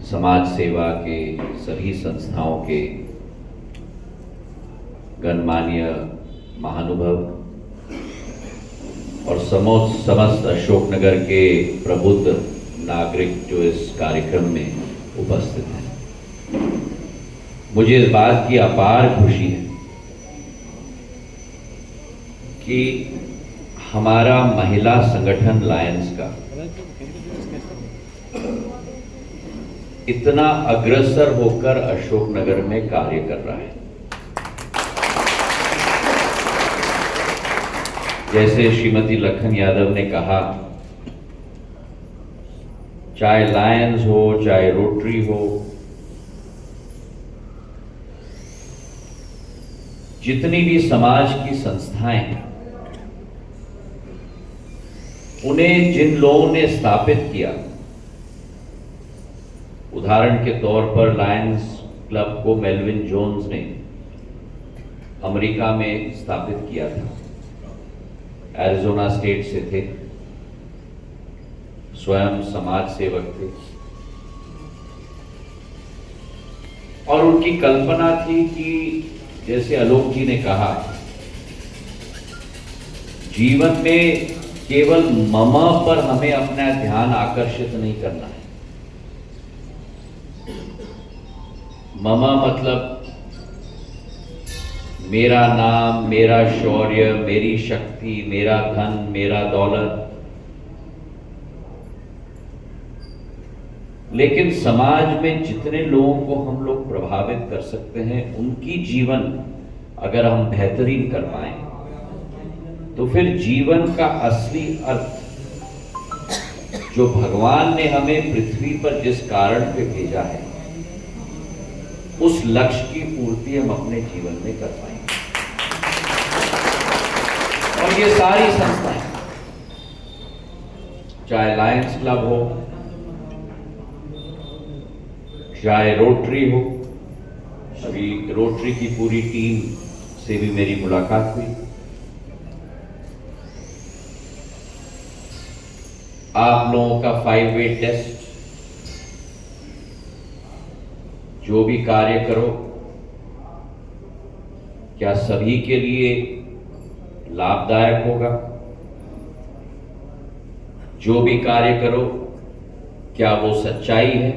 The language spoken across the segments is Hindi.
समाज सेवा के सभी संस्थाओं के गणमान्य महानुभव और समस्त अशोकनगर के प्रबुद्ध नागरिक जो इस कार्यक्रम में उपस्थित हैं, मुझे इस बात की अपार खुशी है कि हमारा महिला संगठन लायंस का इतना अग्रसर होकर अशोकनगर में कार्य कर रहा है। जैसे श्रीमती लखन यादव ने कहा, चाहे लायंस हो चाहे रोटरी हो, जितनी भी समाज की संस्थाएं हैं, उन्हें जिन लोगों ने स्थापित किया, उदाहरण के तौर पर लायंस क्लब को मेल्विन जोन्स ने अमेरिका में स्थापित किया था। एरिज़ोना स्टेट से थे, स्वयं समाज सेवक थे और उनकी कल्पना थी कि जैसे आलोक जी ने कहा, जीवन में केवल ममा पर हमें अपना ध्यान आकर्षित नहीं करना है। ममा मतलब मेरा नाम, मेरा शौर्य, मेरी शक्ति, मेरा धन, मेरा दौलत। लेकिन समाज में जितने लोगों को हम लोग प्रभावित कर सकते हैं, उनकी जीवन अगर हम बेहतरीन कर पाए, तो फिर जीवन का असली अर्थ, जो भगवान ने हमें पृथ्वी पर जिस कारण पे भेजा है, उस लक्ष्य की पूर्ति हम अपने जीवन में कर पाएंगे। और ये सारी संस्थाएं, चाहे लायंस क्लब हो, चाहे रोटरी हो, अभी रोटरी की पूरी टीम से भी मेरी मुलाकात हुई। आप लोगों का 5-वे टेस्ट, जो भी कार्य करो, क्या सभी के लिए लाभदायक होगा? जो भी कार्य करो, क्या वो सच्चाई है?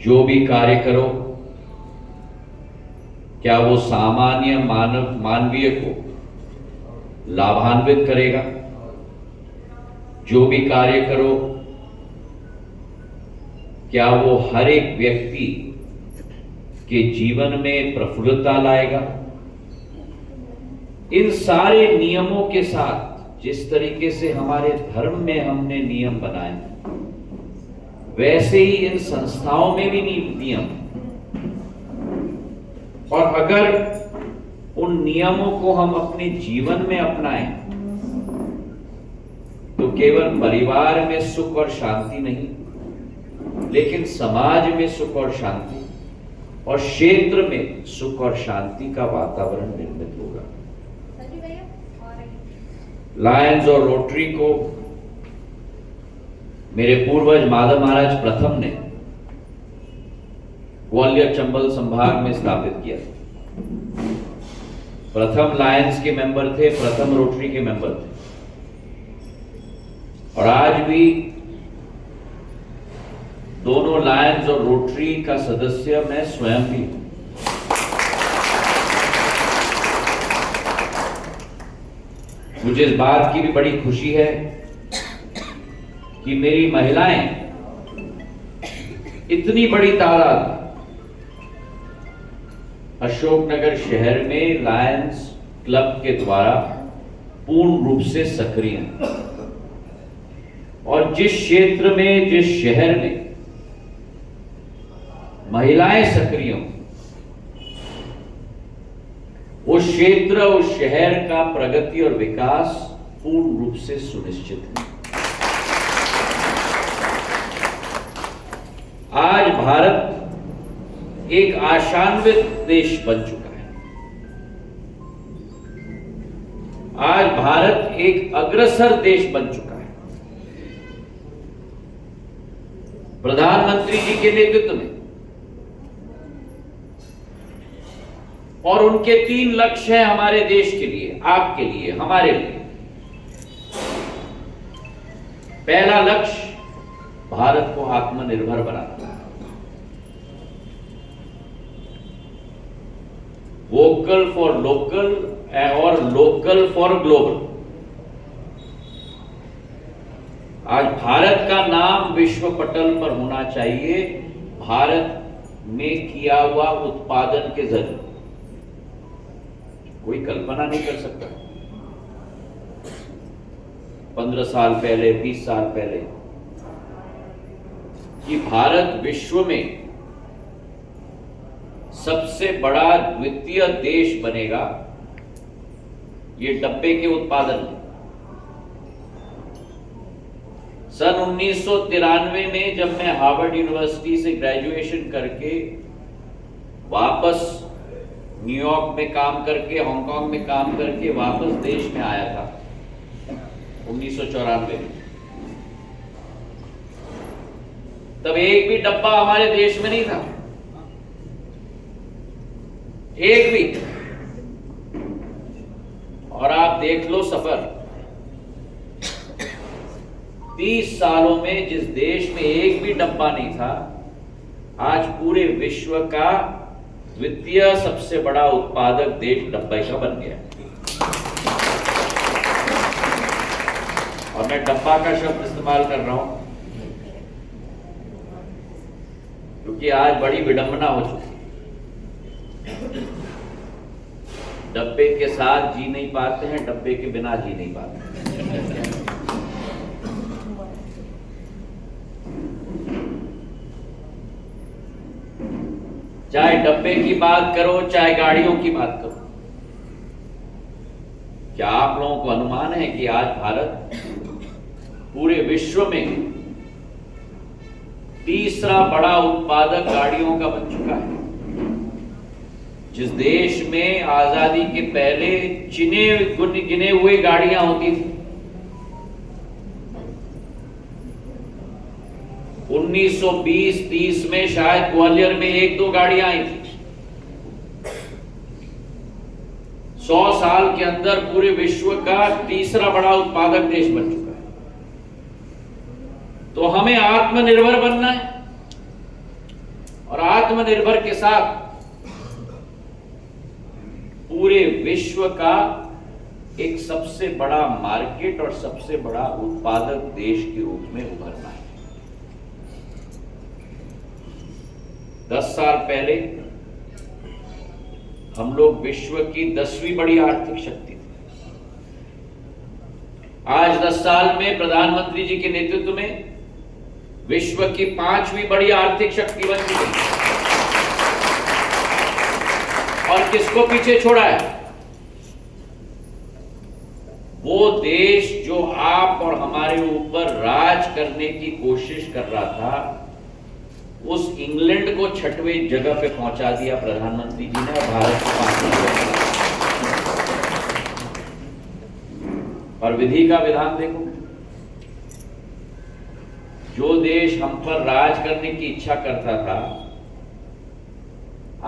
जो भी कार्य करो, क्या वो सामान्य मानवीय को लाभान्वित करेगा? जो भी कार्य करो, क्या वो हर एक व्यक्ति के जीवन में प्रफुल्लता लाएगा? इन सारे नियमों के साथ, जिस तरीके से हमारे धर्म में हमने नियम बनाए, वैसे ही इन संस्थाओं में भी नियम। और अगर उन नियमों को हम अपने जीवन में अपनाएं, तो केवल परिवार में सुख और शांति नहीं, लेकिन समाज में सुख और शांति और क्षेत्र में सुख और शांति का वातावरण निर्मित होगा। लायंस और रोटरी को मेरे पूर्वज माधव महाराज प्रथम ने ग्वालियर चंबल संभाग में स्थापित किया। प्रथम लायंस के मेंबर थे, प्रथम रोटरी के मेंबर थे, और आज भी दोनों लायंस और रोटरी का सदस्य मैं स्वयं भी हूं। मुझे इस बात की भी बड़ी खुशी है कि मेरी महिलाएं इतनी बड़ी तादाद अशोकनगर शहर में लायंस क्लब के द्वारा पूर्ण रूप से सक्रिय हैं। और जिस क्षेत्र में, जिस शहर में महिलाएं सक्रिय हों, उस क्षेत्र, उस शहर का प्रगति और विकास पूर्ण रूप से सुनिश्चित है। आज भारत एक आशान्वित देश बन चुका है। आज भारत एक अग्रसर देश बन चुका है। प्रधानमंत्री जी के नेतृत्व में, और उनके 3 लक्ष्य हैं हमारे देश के लिए, आपके लिए, हमारे लिए। पहला लक्ष्य भारत को आत्मनिर्भर बनाना, वोकल फॉर लोकल और लोकल फॉर ग्लोबल। आज भारत का नाम विश्व पटल पर होना चाहिए भारत में किया हुआ उत्पादन के जरिए। कोई कल्पना नहीं कर सकता 15 साल पहले, 20 साल पहले कि भारत विश्व में सबसे बड़ा द्वितीय देश बनेगा ये डब्बे के उत्पादन में। सन 1993 में जब मैं हार्वर्ड यूनिवर्सिटी से ग्रेजुएशन करके वापस न्यूयॉर्क में काम करके, हांगकांग में काम करके वापस देश में आया था 1994 में, तब एक भी डब्बा हमारे देश में नहीं था, एक भी। और आप देख लो सफर 30 सालों में जिस देश में एक भी डब्बा नहीं था, आज पूरे विश्व का द्वितीय सबसे बड़ा उत्पादक देश डब्बे का बन गया। और मैं डब्बा का शब्द इस्तेमाल कर रहा हूं क्योंकि आज बड़ी विडंबना हो चुकी है। डब्बे के साथ जी नहीं पाते हैं, डब्बे के बिना जी नहीं पाते। चाहे डब्बे की बात करो, चाहे गाड़ियों की बात करो, क्या आप लोगों को अनुमान है कि आज भारत पूरे विश्व में तीसरा बड़ा उत्पादक गाड़ियों का बन चुका है? जिस देश में आजादी के पहले गिने हुए गाड़ियां होती थी, 1920-30 में शायद ग्वालियर में 1-2 गाड़ियां आई थी। 100 साल के अंदर पूरे विश्व का तीसरा बड़ा उत्पादक देश बन चुका है। तो हमें आत्मनिर्भर बनना है, और आत्मनिर्भर के साथ पूरे विश्व का एक सबसे बड़ा मार्केट और सबसे बड़ा उत्पादक देश के रूप में उभरना है। 10 साल पहले हम लोग विश्व की 10वीं बड़ी आर्थिक शक्ति थे। आज 10 साल में प्रधानमंत्री जी के नेतृत्व में विश्व की 5वीं बड़ी आर्थिक शक्ति बन चुकी है। और किसको पीछे छोड़ा है? वो देश जो आप और हमारे ऊपर राज करने की कोशिश कर रहा था, उस इंग्लैंड को 6वें जगह पे पहुंचा दिया प्रधानमंत्री जी ने, भारत को 5वें। और विधि का विधान देखो, जो देश हम पर राज करने की इच्छा करता था,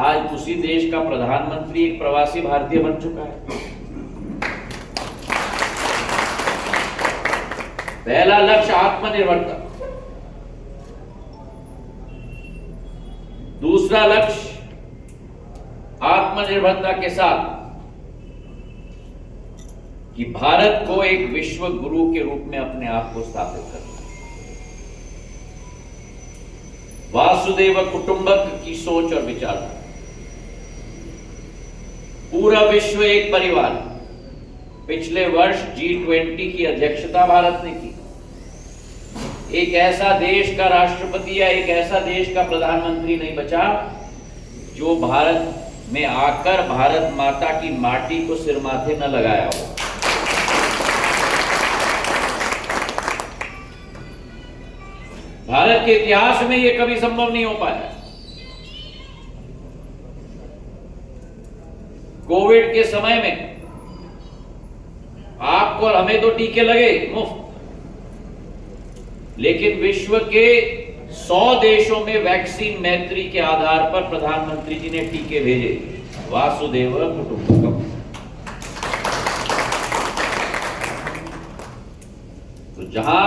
आज उसी देश का प्रधानमंत्री एक प्रवासी भारतीय बन चुका है। पहला लक्ष्य आत्मनिर्भरता, दूसरा लक्ष्य आत्मनिर्भरता के साथ कि भारत को एक विश्व गुरु के रूप में अपने आप को स्थापित करना। वासुदेव कुटुंबक की सोच और विचार, पूरा विश्व एक परिवार। पिछले वर्ष G20 की अध्यक्षता भारत ने की। एक ऐसा देश का राष्ट्रपति या एक ऐसा देश का प्रधानमंत्री नहीं बचा जो भारत में आकर भारत माता की माटी को सिर माथे न लगाया हो। भारत के इतिहास में यह कभी संभव नहीं हो पाया। कोविड के समय में आपको और हमें तो टीके लगे मुफ्त, लेकिन विश्व के 100 देशों में वैक्सीन मैत्री के आधार पर प्रधानमंत्री जी ने टीके भेजे। वासुदेव कुटुंबकम। तो जहां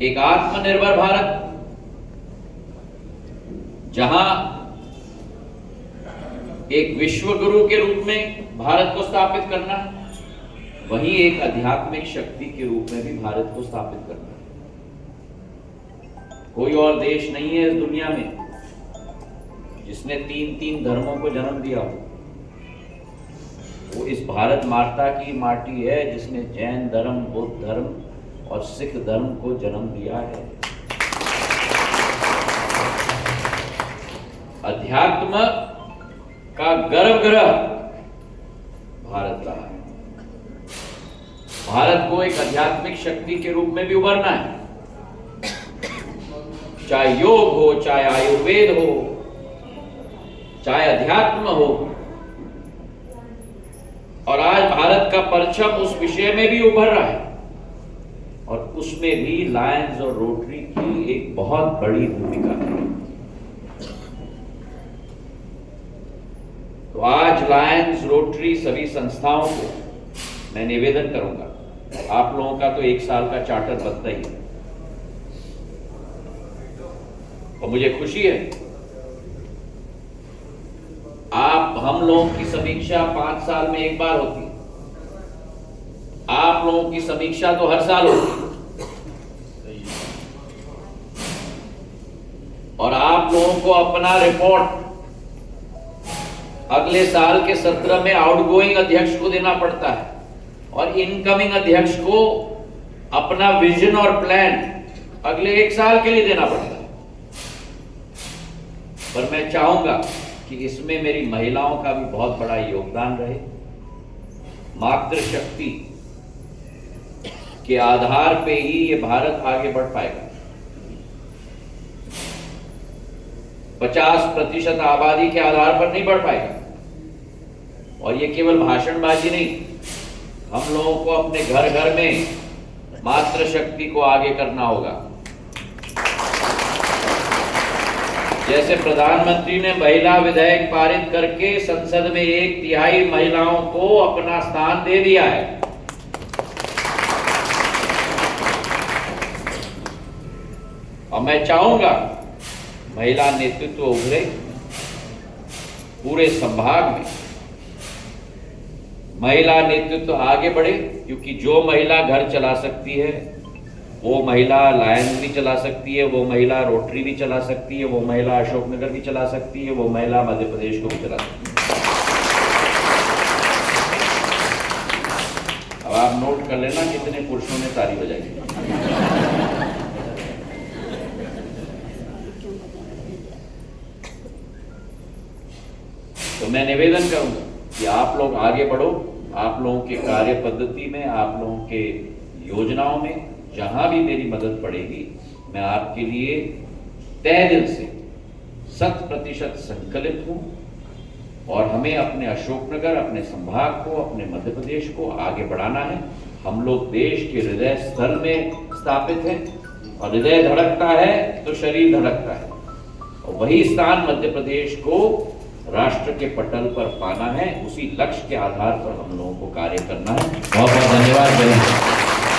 एक आत्मनिर्भर भारत, जहां एक विश्व गुरु के रूप में भारत को स्थापित करना है, वहीं एक आध्यात्मिक शक्ति के रूप में भी भारत को स्थापित करना है। कोई और देश नहीं है इस दुनिया में जिसने 3 धर्मों को जन्म दिया हो। वो इस भारत माता की माटी है जिसने जैन धर्म, बौद्ध धर्म और सिख धर्म को जन्म दिया है। अध्यात्म का गर्भगृह भारत रहा है। भारत को एक आध्यात्मिक शक्ति के रूप में भी उभरना है, चाहे योग हो, चाहे आयुर्वेद हो, चाहे अध्यात्म हो। और आज भारत का परचम उस विषय में भी उभर रहा है, और उसमें भी लायंस और रोटरी की एक बहुत बड़ी भूमिका है। तो आज लायंस, रोटरी, सभी संस्थाओं को मैं निवेदन करूंगा, आप लोगों का तो 1 साल का चार्टर बनता ही है, और मुझे खुशी है हम लोगों की समीक्षा 5 साल में एक बार होती है। आप लोगों की समीक्षा तो हर साल होती है, और आप लोगों को अपना रिपोर्ट अगले साल के सत्र में आउटगोइंग अध्यक्ष को देना पड़ता है, और इनकमिंग अध्यक्ष को अपना विजन और प्लान अगले 1 साल के लिए देना पड़ता है। पर मैं चाहूंगा कि इसमें मेरी महिलाओं का भी बहुत बड़ा योगदान रहे। मातृशक्ति के आधार पे ही ये भारत आगे बढ़ पाएगा। 50% आबादी के आधार पर नहीं बढ़ पाएगा, और ये केवल भाषणबाजी नहीं, हम लोगों को अपने घर घर में मातृशक्ति को आगे करना होगा। जैसे प्रधानमंत्री ने महिला विधेयक पारित करके संसद में 1/3 महिलाओं को अपना स्थान दे दिया है, और मैं चाहूंगा महिला नेतृत्व उभरे पूरे संभाग में, महिला नेतृत्व आगे बढ़े, क्योंकि जो महिला घर चला सकती है वो महिला लायंस भी चला सकती है, वो महिला रोटरी भी चला सकती है, वो महिला अशोकनगर भी चला सकती है, वो महिला मध्य प्रदेश को भी चला सकती है। अब आप नोट कर लेना कितने पुरुषों ने ताली बजाई। तो मैं निवेदन करूंगा कि आप लोग आगे बढ़ो, आप लोगों के कार्य पद्धति में, आप लोगों के योजनाओं में जहां भी मेरी मदद पड़ेगी, मैं आपके लिए तहे दिल से 100% संकल्पित हूं, और हमें अपने अशोकनगर, अपने संभाग को, अपने मध्य प्रदेश को आगे बढ़ाना है। हम लोग देश के हृदय स्थल में स्थापित हैं, और हृदय धड़कता है तो शरीर धड़कता है, और वही स्थान मध्य प्रदेश को राष्ट्र के पटल पर पाना है। उसी लक्ष्य के आधार पर हम लोगों को कार्य करना है। बहुत बहुत धन्यवाद।